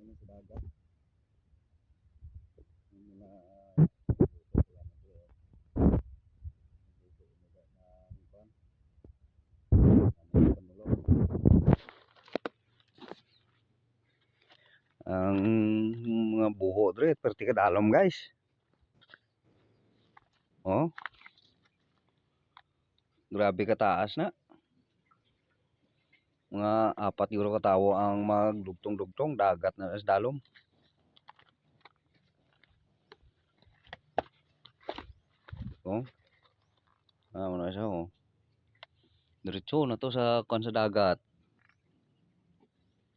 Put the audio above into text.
na sa dagat. Yung mga ang mga buho dre perti kadalom guys. Oh, grabe kataas na. Mga 4 euro katawo ang magdugtong-dugtong dagat na sa dalom. Oh. Ano na siya oh. Diretso na to sa kon sa dagat.